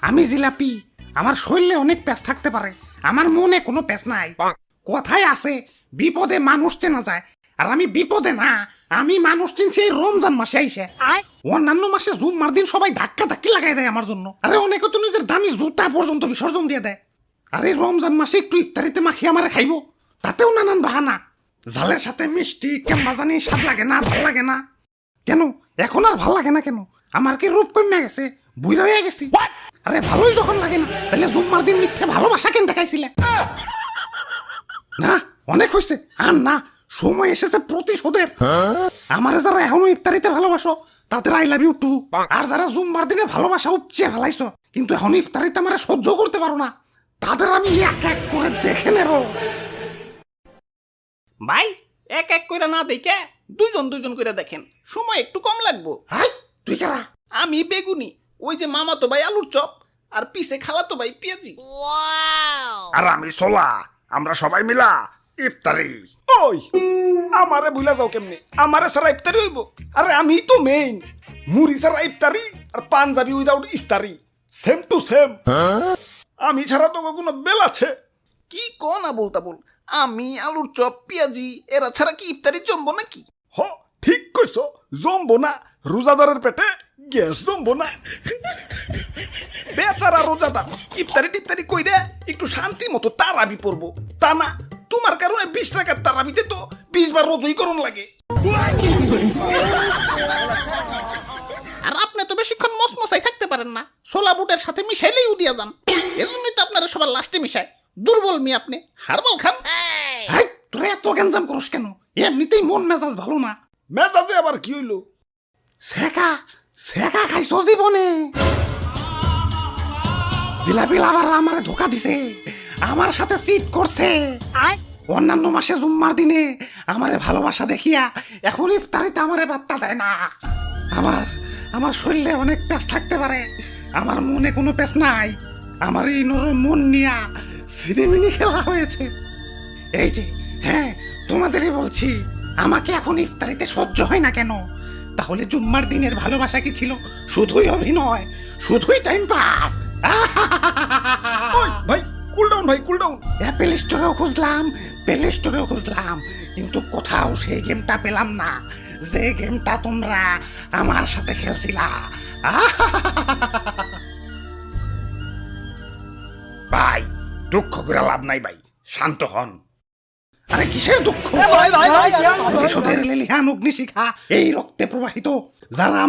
আমি জিলাপি, আমার শরীরে অনেক প্যাঁচ থাকতে পারে, আমার মনে কোনো প্যাঁচ নাই। কথায় আছে বিপদে মানুষ চেনা যায়, আর আমি বিপদে না, আমি মানুষ চিনছি এই রমজান মাসে আইসে। অন্যান্য মাসে জুম্মার দিন সবাই ধাক্কা ধাক্কি লাগাই দেয় আমার জন্য, আরে অনেকে তো নিজের দামি জুতা পর্যন্ত বিসর্জন দিয়ে দেয়। আর এই রমজান মাসে একটু ইফতারিতে মাখি আমারে খাইবো, তাতেও নানান বাহানা। ঝালের সাথে মিষ্টি কেমবা জানি স্বাদ লাগে না, ভাল লাগে না কেন? এখন আর ভাল লাগে না কেন? আমার কি রূপ কমে গেছে, বুইড়া হয়ে গেছি? আরে ভালোই যখন লাগে না, তাহলে জুম্মার দিন মিথ্যে ভালোবাসা কেন দেখাইছিলে? না, অনেক হয়েছে, আর না, সময় এসেছে প্রতিশোধের। আমারে যারা এখনো ইফতারিতে ভালোবাসো তাদের আই লাভ ইউ টু, আর যারা জুম্মার দিনে ভালোবাসা উপচে ফেলাইছো কিন্তু এখন ইফতারিতে আমারে সহ্য করতে পারো না, তাদের আমি এক এক করে দেখে নেব। ভাই, এক এক করে না দেখে দুজন দুজন করে দেখেন, সময় একটু কম লাগবো। হাই, তুই কারা? আমি বেগুনি, ওই যে মামাতো ভাই আলুর চপ, আর পিছে খালাতো ভাই পেঁয়াজি। আর আমি সোলা, আমরা সবাই মিলা ইফতারি। ওই আমারে ভুলা যাও কেমনে? আমারে সারা ইফতারি হইব? আরে আমি তো মেইন, মুড়ি সারা ইফতারি আর পাঞ্জাবি উইদাউট ইস্তারি, সেম টু সেম। আমি ছাড়া তো কোনো বেল আছে? কি কোন আবুল তাবুল, আমি আলুর চপ পেঁয়াজি এরা ছাড়া কি ইফতারি জমবো নাকি? হ, ঠিক কইছো, জমবো না। রোজাদারের পেটে গ্যাস জমবো না। বেচারা রোজাদার ইফতারি টিফতারি কইরে একটু শান্তি মতো তারাবি পড়বো, তা না, তোমার কারণে 20 টাকার তারাবিতে তো 20 বার রোজই করণ লাগে। আর আপনি তো বেশিক্ষণ মসমসাই থাকতে পারেন না, ছোলা বুটের সাথে মিশাইলেই উদিয়া যান। এজন্যই তো আপনারা সবার লাস্টে মিশায়। দুর্বল মি আপনি, হারবাল খান। হাই, তোরা এত গ্যাঞ্জাম করস কেন? এমনিতেই মন মেজাজ ভালো না। মেজাজে আবার কি হইলো? সেকা সেকা খাইছো জীবনে? জিলাপি আবার আমারে ধোকা দিছে, আমার সাথে চিট করছে। অন্যান্য মাসে জুম্মার দিনে আমারে ভালোবাসা দেখিয়া এখন ইফতারিতে আমারে বার্তা দেয় না। আমার আমার শরীরে অনেক প্যাঁচ থাকতে পারে, আমার মনে কোনো প্যাঁচ নাই। আমার এই নরম মন নিয়া সিনেমিনি খেলা হয়েছে। এই যে, হ্যাঁ, তোমাদেরই বলছি, আমাকে এখন ইফতারিতে সহ্য হয় না কেন? তাহলে জুম্মার দিনের ভালোবাসা কি ছিল শুধুই অভিনয়, শুধুই টাইম পাস? ওই ভাই, কুল ডাউন ভাই, কুল ডাউন। অ্যাপেল স্টোরেও খুঁজলাম, প্লে স্টোরেও খুঁজলাম, কিন্তু কোথাও সেই গেমটা পেলাম না, যে গেমটা তোমরা আমার সাথে খেলছিলা। ভাই, দুঃখ করে লাভ নাই ভাই, শান্ত হন। আরে কিসের দুঃখ? প্রতিশোধের লেলিহান অগ্নিশিখা এই রক্তে প্রবাহিত, যারা আমার